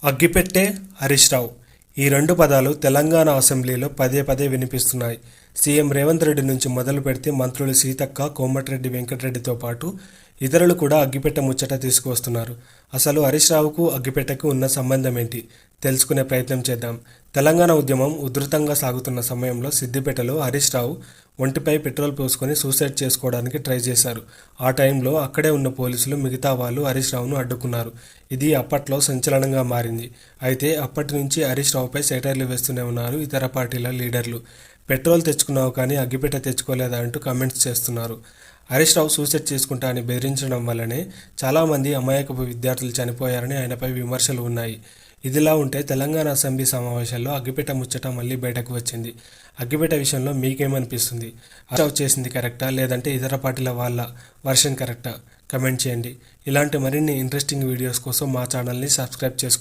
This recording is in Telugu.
అగ్గిపెట్టె, హరీష్ రావు ఈ రెండు పదాలు తెలంగాణ అసెంబ్లీలో పదే పదే వినిపిస్తున్నాయి. సీఎం రేవంత్ రెడ్డి నుంచి మొదలు పెడితే మంత్రులు సీతక్క, కోమటిరెడ్డి వెంకటరెడ్డితో పాటు ఇతరులు కూడా అగ్గిపెట్టె ముచ్చట తీసుకువస్తున్నారు. అసలు హరీష్ రావుకు అగ్గిపెట్టెకు ఉన్న సంబంధం ఏంటి తెలుసుకునే ప్రయత్నం చేద్దాం. తెలంగాణ ఉద్యమం ఉధృతంగా సాగుతున్న సమయంలో సిద్దిపేటలో హరీష్ రావు ఒంటిపై పెట్రోల్ పోసుకొని సూసైడ్ చేసుకోవడానికి ట్రై చేశారు. ఆ టైంలో అక్కడే ఉన్న పోలీసులు మిగతా వాళ్ళు హరీష్ రావును అడ్డుకున్నారు. ఇది అప్పట్లో సంచలనంగా మారింది. అయితే అప్పటి నుంచి హరీష్ రావుపై సెటైర్లు వేస్తూనే ఉన్నారు ఇతర పార్టీల లీడర్లు. పెట్రోల్ తెచ్చుకున్నావు కానీ అగ్గిపెట్టె తెచ్చుకోలేదా అంటూ కామెంట్స్ చేస్తున్నారు. హరీష్ రావు సూసైడ్ చేసుకుంటా అని బెదిరించడం వల్లనే చాలామంది అమాయకపు విద్యార్థులు చనిపోయారని ఆయనపై విమర్శలు ఉన్నాయి. ఇదిలా ఉంటే తెలంగాణ అసెంబ్లీ సమావేశాల్లో అగ్గిపెట్టె ముచ్చట మళ్ళీ బయటకు వచ్చింది. అగ్గిపెట్టె విషయంలో మీకేమనిపిస్తుంది? హరీష్ రావు చేసింది కరెక్టా లేదంటే ఇతర పార్టీల వాళ్ళ వర్షన్ కరెక్టా? కమెంట్ చేయండి. ఇలాంటి మరిన్ని ఇంట్రెస్టింగ్ వీడియోస్ కోసం మా ఛానల్ని సబ్స్క్రైబ్ చేసుకోండి.